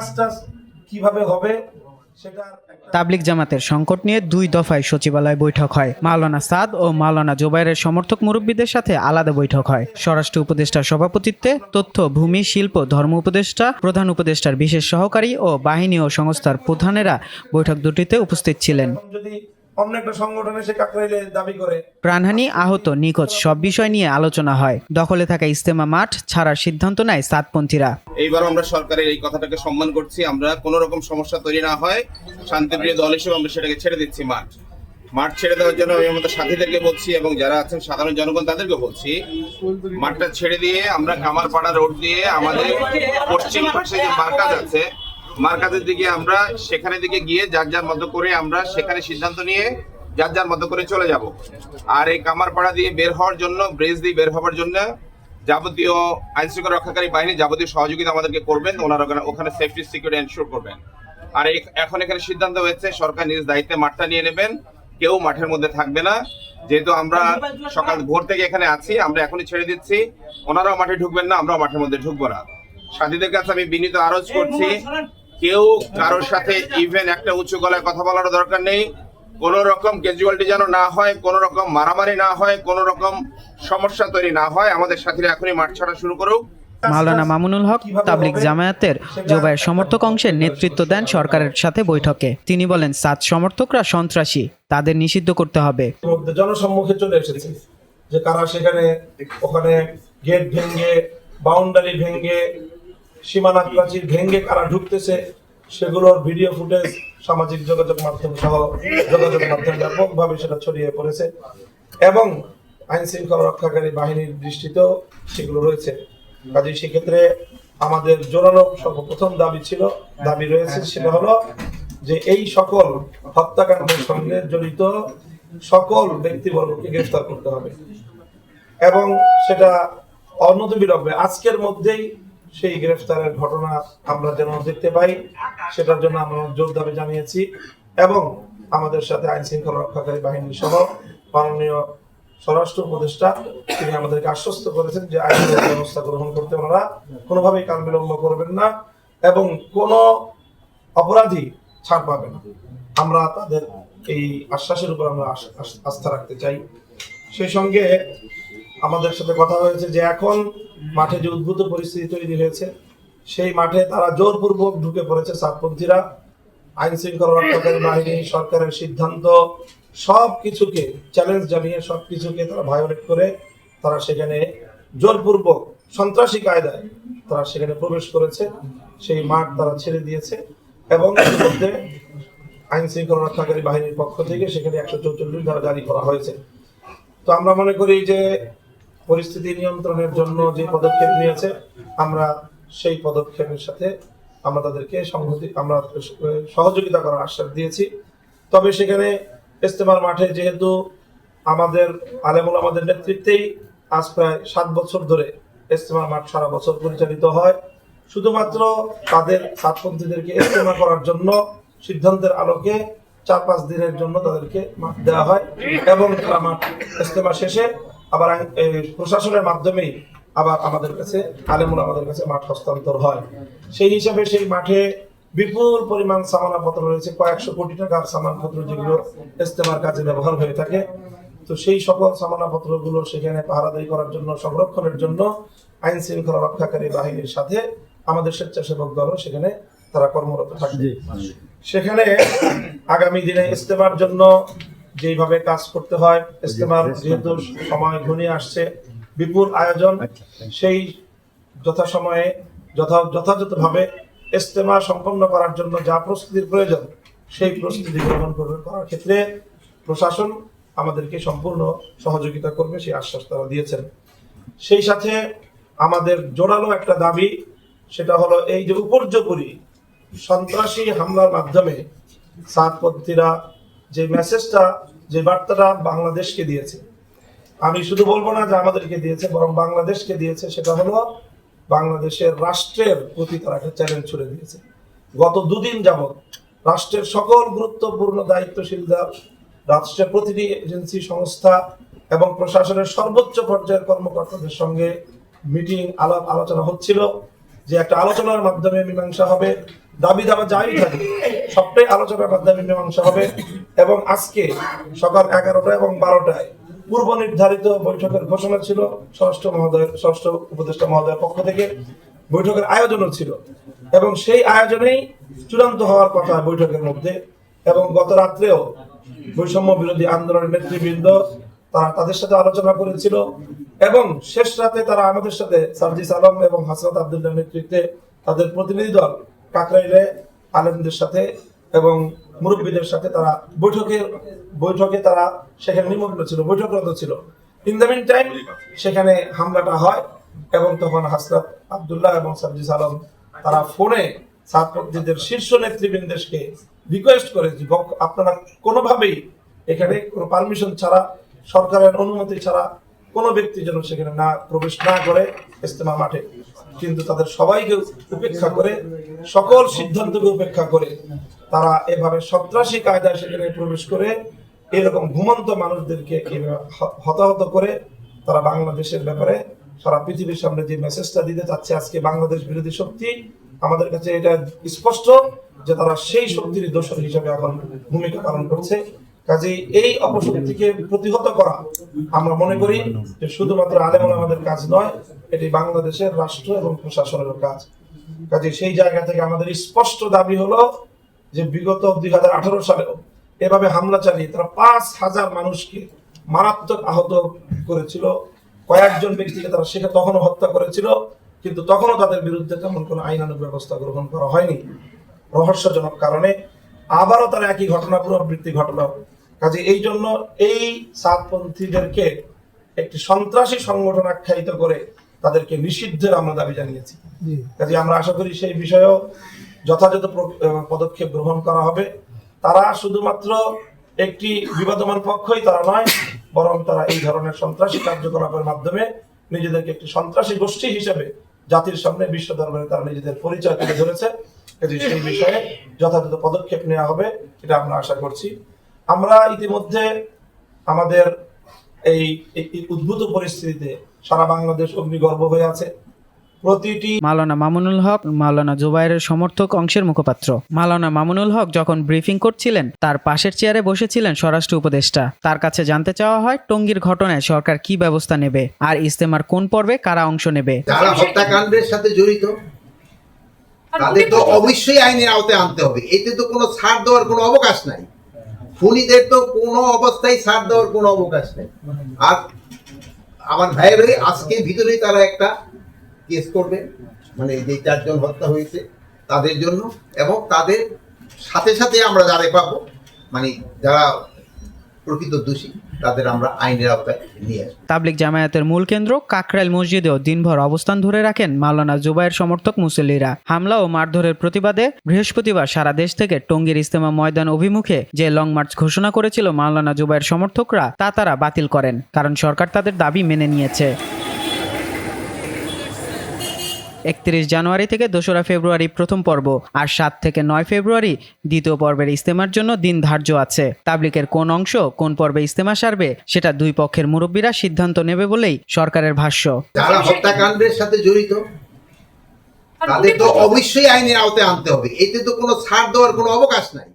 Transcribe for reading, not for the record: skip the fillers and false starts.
কাজটা কিভাবে হবে সেটার তাবলিগ জামাতের সংকট নিয়ে 2 দফায় সচিবালয় বৈঠক হয়। মাওলানা সাদ ও মাওলানা জোবায়েরের সমর্থক মুরব্বীদের সাথে আলাদা বৈঠক হয়। স্বরাষ্ট্র উপদেষ্টার সভাপতিত্বে তথ্য, ভূমি, শিল্প, ধর্ম উপদেষ্টা, প্রধান উপদেষ্টার বিশেষ সহকারী ও বাহিনী ও সংস্থার প্রধানেরা বৈঠক দুটিতে উপস্থিত ছিলেন। যদি অন্য একটা সংগঠন এসে কাকরাইলে দাবি করে প্রাণহানি, আহত, নিখোঁজ সব বিষয় নিয়ে আলোচনা হয়। দখলে থাকা ইজতেমা মাঠ ছাড়ার সিদ্ধান্ত নেয় সাতপন্থীরা। এইবার আমরা সরকারের এই কথাটাকে সম্মান করছি। আমরা কোনো রকম সমস্যা তৈরি না হয় শান্তিপ্রিয় দল হিসেবে আমরা সেটাকে ছেড়ে দিচ্ছি। মাঠ ছেড়ে দেওয়ার জন্য আমি আমাদের সাথীদেরকে বলছি এবং যারা আছেন সাধারণ জনগণ তাদেরকে বলছি, মাঠটা ছেড়ে দিয়ে আমরা কামারপাড়া রোড দিয়ে আমাদের পশ্চিম পাশে যে মার্কাজ আছে, মার্কাজের দিকে আমরা সেখানে দিকে গিয়ে যার যার মতো করে আমরা সেখানে সিদ্ধান্ত নিয়ে যার যার মতো করে চলে যাব। আর এই কামারপাড়া দিয়ে বের হওয়ার জন্য, ব্রিজ দিয়ে বের হওয়ার জন্য যাবতীয় আইনশৃঙ্খলা রক্ষাকারী বাহিনী যাবতীয় সহযোগিতা আমাদেরকে করবেন। ওনারা ওখানে সেফটি সিকিউরিটি এনশিওর করবেন। আর এখন এখানে সিদ্ধান্ত হয়েছে সরকার নিজ দায়িত্বে মাঠটা নিয়ে নেবেন, কেউ মাঠের মধ্যে থাকবে না। যেহেতু আমরা সকাল ভোর থেকে এখানে আছি, আমরা এখনই ছেড়ে দিচ্ছি। ওনারাও মাঠে ঢুকবেন না, আমরাও মাঠের মধ্যে ঢুকবো না। সাথীদের কাছে আমি বিনীত আরজ করছি, কেউ কারোর সাথে ইভেন একটা উঁচু গলায় কথা বলার দরকার নেই। কোন রকম ক্যাজুয়ালিটি যেন না হয়, কোন রকম মারামারি না হয়, কোন রকম সমস্যা তৈরি না হয়। আমাদের সাথীরা এখনই মাঠ ছাড়া শুরু করুক। মাওলানা মামুনুল হক তাবলিগ জামায়াতের জোবায়ের সমর্থক অংশের নেতৃত্ব দেন সরকারের সাথে বৈঠকে। তিনি বলেন, সাদ সমর্থকরা সন্ত্রাসী, তাদের নিষিদ্ধ করতে হবে। জনসম্মুখে চলে এসেছে যে কারা সেখানে ওখানে গেট ভেঙে, বাউন্ডারি ভেঙে, সীমানা প্রাচীর ভেঙে কারা ঢুকতেছে, সেগুলোর ভিডিও ফুটেজ সামাজিক যোগাযোগ মাধ্যম সহ যোগাযোগ মাধ্যমে ব্যাপকভাবে সেটা ছড়িয়ে পড়েছে এবং আইন শৃঙ্খলা রক্ষাকারী বাহিনীর দৃষ্টিতেও সেগুলো রয়েছে। কাজে সেক্ষেত্রে আমাদের জোরালো সর্বপ্রথম দাবি রয়েছে, সেটা হলো যে এই সকল হত্যাকাণ্ডের সঙ্গে জড়িত সকল ব্যক্তিবর্গকে গ্রেফতার করতে হবে এবং সেটা অনতিবিলম্বে আজকের মধ্যেই সেই গ্রেফতারের ঘটনা আমরা যেন দেখতে পাই, সেটার জন্য আমরা জোর দাবি জানিয়েছি এবং আমাদের সাথে আইন শৃঙ্খলা রক্ষাকারী বাহিনী সহ মাননীয় স্বরাষ্ট্র উপদেষ্টা তিনি আমাদেরকে আশ্বস্ত করেছেন যে আইনের ব্যবস্থা গ্রহণ করতে ওনারা কোনোভাবেই কাল বিলম্ব করবেন না এবং কোনো অপরাধী ছাড় পাবে না। আমরা তাদের এই আশ্বাসের উপর আমরা আস্থা রাখতে চাই। সেই সঙ্গে আমাদের সাথে কথা হয়েছে যে এখন মাঠে যে উদ্ভূত পরিস্থিতি তৈরি হয়েছে, সেই মাঠে তারা জোরপূর্বক ঢুকে পড়েছে সাতপন্থীরা। আইন শৃঙ্খলা রক্ষাকারী বাহিনী, সরকারের সিদ্ধান্ত সবকিছুকে চ্যালেঞ্জ জানিয়ে সবকিছুকে তারা ভায়োলেট করে তারা সেখানে জোরপূর্বক সন্ত্রাসী কায়দায় তারা সেখানে প্রবেশ করেছে। সেই মাঠ তারা ছেড়ে দিয়েছে এবং এর মধ্যে আইন শৃঙ্খলা রক্ষাকারী বাহিনীর পক্ষ থেকে সেখানে 144 ধারা জারি করা হয়েছে। তো আমরা মনে করি যে পরিস্থিতি নিয়ন্ত্রণের জন্য যে পদক্ষেপ নিয়েছে, আমরা সেই পদক্ষেপের সাথে আমরা তাদেরকে সহযোগিতা করার আশ্বাস দিয়েছি। তবে সেখানে ইজতেমার মাঠে যেহেতু আমাদের আলেমুল আমাদের নেতৃত্বেই আজ প্রায় 7 বছর ধরে ইজতেমার মাঠ সারা বছর পরিচালিত হয়, শুধুমাত্র তাদের সাতপন্থীদেরকে ইজতেমা করার জন্য সিদ্ধান্তের আলোকে 4-5 দিনের জন্য তাদেরকে মাঠ দেওয়া হয় এবং তারা মাঠ ইজতেমা শেষে আবার প্রশাসনের মাধ্যমেই আবার আমাদের কাছে আলেমুল আমাদের কাছে মাঠ হস্তান্তর হয়। সেই হিসাবে সেই মাঠে বিপুল পরিমাণ সামানাপত্র রয়েছে, কয়েকশো কোটি টাকার সামানপত্র যেগুলো ইজতেমার কাজে ব্যবহার হয়ে থাকে। তো সেই সকল সামানাপত্রগুলো সেখানে পাহারাদারি করার জন্য, সংরক্ষণের জন্য আইন শৃঙ্খলা রক্ষাকারী বাহিনীর সাথে আমাদের স্বেচ্ছাসেবক দলও সেখানে তারা কর্মরত থাকবে। সেখানে আগামী দিনে ইজতেমার জন্য যেভাবে কাজ করতে হয়, ইজতেমার যেহেতু সময় ঘনিয়ে আসছে, বিপুল আয়োজন, সেই যথাসময়ে যথাযথভাবে ইজতেমা সম্পন্ন করার জন্য যা প্রস্তুতির প্রয়োজন সেই প্রস্তুতি গ্রহণ করার ক্ষেত্রে প্রশাসন আমাদেরকে সম্পূর্ণ সহযোগিতা করবে, সেই আশ্বাস তারা দিয়েছেন। সেই সাথে আমাদের জোরালো একটা দাবি, সেটা হলো এই যে উপর্যুপরি সন্ত্রাসী হামলার মাধ্যমে সাতপন্থীরা যে মেসেজটা, যে বার্তাটা বাংলাদেশকে দিয়েছে, আমি শুধু বলবো না যে আমাদেরকে দিয়েছে, বরং বাংলাদেশকে দিয়েছে, সেটা হলো বাংলাদেশের রাষ্ট্রের প্রতি তারা একটা চ্যালেঞ্জ ছুড়ে দিয়েছে। গত 2 দিন যাবৎ রাষ্ট্রের সকল গুরুত্বপূর্ণ দায়িত্বশীলরা, রাষ্ট্রের প্রতিটি এজেন্সি, সংস্থা এবং প্রশাসনের সর্বোচ্চ পর্যায়ের কর্মকর্তাদের সঙ্গে মিটিং, আলাপ আলোচনা হচ্ছিল যে একটা আলোচনার মাধ্যমে মীমাংসা হবে, দাবি দাবা যাই থাকে সবটাই আলোচনার মাধ্যমে মীমাংসা হবে। এবং আজকে সকাল 11টা এবং 12টায় পূর্ব নির্ধারিত বৈঠকের ঘোষণা ছিল, ষষ্ঠ উপদেষ্টা মহোদয়ের পক্ষ থেকে বৈঠকের আয়োজনও ছিল এবং সেই আয়োজনেই চূড়ান্ত হওয়ার কথা বৈঠকের মধ্যে। এবং গত রাত্রেও বৈষম্য বিরোধী আন্দোলনের নেতৃবৃন্দ তারা তাদের সাথে আলোচনা করেছিল এবং শেষ রাতে তারা আমাদের সাথে সার্জিস আলম এবং হাসনাত আব্দুল্লাহর নেতৃত্বে তাদের প্রতিনিধি দল কাকরাইলে আলেমদের সাথে এবং মুরব্বীদের সাথে তারা বৈঠকে তারা সেখানে নিমগ্ন ছিল, বৈঠকরত ছিল। ইন দ্য মিন টাইম সেখানে হামলাটা হয় এবং তখন হাসনাত আব্দুল্লাহ এবং সার্জিস আলম তারা ফোনে ছাত্রদের শীর্ষ নেতৃবৃন্দকে রিকোয়েস্ট করে যে আপনারা কোনোভাবেই এখানে কোনো পারমিশন ছাড়া, সরকারের অনুমতি ছাড়া কোনো ব্যক্তি যেন সেখানে প্রবেশ না করে ইজতেমা মাঠে। কিন্তু তাদের সবাইকে উপেক্ষা করে, সকল সিদ্ধান্তকে উপেক্ষা করে তারা এভাবে সন্ত্রাসী কায়দায় সেখানে প্রবেশ করে এরকম ঘুমন্ত মানুষদেরকে হতাহত করে তারা বাংলাদেশের ব্যাপারে সারা পৃথিবীর সামনে যে মেসেজটা দিতে চাচ্ছে আজকে বাংলাদেশ বিরোধী শক্তি, আমাদের কাছে এটা স্পষ্ট যে তারা সেই শক্তির দোষর হিসেবে এখন ভূমিকা পালন করছে। কাজেই এই অপশক্তিকে প্রতিহত করা আমরা মনে করি যে শুধুমাত্র আলেম ওলামাদের কাজ নয়, এটি বাংলাদেশের রাষ্ট্র এবং প্রশাসনের কাজ। কাজেই সেই জায়গা থেকে আমাদের স্পষ্ট দাবি হলো যে বিগত 2018 সালেও এভাবে হামলা চালিয়ে তারা 5,000 মানুষকে মারাত্মক আহত করেছিল, কয়েকজন ব্যক্তিকে তারা সেখানে তখনও হত্যা করেছিল, কিন্তু তখনও তাদের বিরুদ্ধে তেমন কোনো আইনানুগ ব্যবস্থা গ্রহণ করা হয়নি রহস্যজনক কারণে। আবারও তারা একই ঘটনা পুনরাবৃত্তি ঘটলো। কাজে এই জন্য এই সাতপন্থীদেরকে একটি সন্ত্রাসী সংগঠন আখ্যায়িত করে তাদেরকে নিষিদ্ধের আমরা দাবি জানিয়েছি। কাজে আমরা আশা করি সেই বিষয়েও যথাযথ পদক্ষেপ গ্রহণ করা হবে। তারা শুধুমাত্র একটি বিবাদমান পক্ষই তারা নয়, বরং তারা এই ধরনের সন্ত্রাসী কার্যকলাপের মাধ্যমে নিজেদেরকে একটি সন্ত্রাসী গোষ্ঠী হিসেবে জাতির সামনে, বিশ্ব দরবারে তারা নিজেদের পরিচয় তুলে ধরেছে। সেই বিষয়ে যথাযথ পদক্ষেপ নেওয়া হবে, এটা আমরা আশা করছি। আমরা ইতিমধ্যে আমাদের এই উদ্ভূত পরিস্থিতিতে সারা বাংলাদেশ অগ্নিগর্ভ হয়ে আছে। প্রতিটি মাওলানা মামুনুল হক মাওলানা জুবায়েরের সমর্থক অংশের মুখপাত্র। মাওলানা মামুনুল হক যখন ব্রিফিং করছিলেন তার পাশের চেয়ারে বসেছিলেন স্বরাষ্ট্র উপদেষ্টা। তার কাছে জানতে চাওয়া হয় টঙ্গীর ঘটনায় সরকার কি ব্যবস্থা নেবে আর ইজতেমার কোন পর্বে কারা অংশ নেবে। যারা হত্যাকাণ্ডের সাথে জড়িত তাদের তো অবশ্যই আইনের আওতায় আনতে হবে। এতে তো কোনো ছাড় দেওয়ার কোনো অবকাশ নাই। খুনিদের তো কোনো অবস্থায় ছাড় দেওয়ার কোনো অবকাশ নেই। আর আমার ভাইয়ের আজকে ভিতরেই তারা একটা কেস করবে, মানে যে 4 জন হত্যা হয়েছে তাদের জন্য, এবং তাদের সাথে সাথে আমরা যারা পাবো, মানে যারা প্রকৃত দোষী তাদের আমরা আইনের আওতায় নিয়ে আসবো। তাবলিগ জামায়াতের মূল কেন্দ্র কাকরাইল মসজিদেও দিনভর অবস্থান ধরে রাখেন মাওলানা জুবায়ের সমর্থক মুসল্লিরা। হামলা ও মারধরের প্রতিবাদে বৃহস্পতিবার সারা দেশ থেকে টঙ্গীর ইজতেমা ময়দান অভিমুখে যে লং মার্চ ঘোষণা করেছিল মাওলানা জুবায়ের সমর্থকরা তা তারা বাতিল করেন, কারণ সরকার তাদের দাবি মেনে নিয়েছে। 31 জানুয়ারি থেকে 2রা ফেব্রুয়ারি প্রথম পর্ব আর 7 থেকে 9 ফেব্রুয়ারি দ্বিতীয় পর্বের ইজতেমার জন্য দিন ধার্য আছে। তাবলিগের কোন অংশ কোন পর্বে ইজতেমা সারবে সেটা দুই পক্ষের মুরব্বীরা সিদ্ধান্ত নেবে বলেই সরকারের ভাষ্য। যারা হত্যাকাণ্ডের সাথে জড়িত তাদের তো অবশ্যই আইনের আওতায় আনতে হবে। এতে তো কোনো ছাড় দেওয়ার কোনো অবকাশ নাই।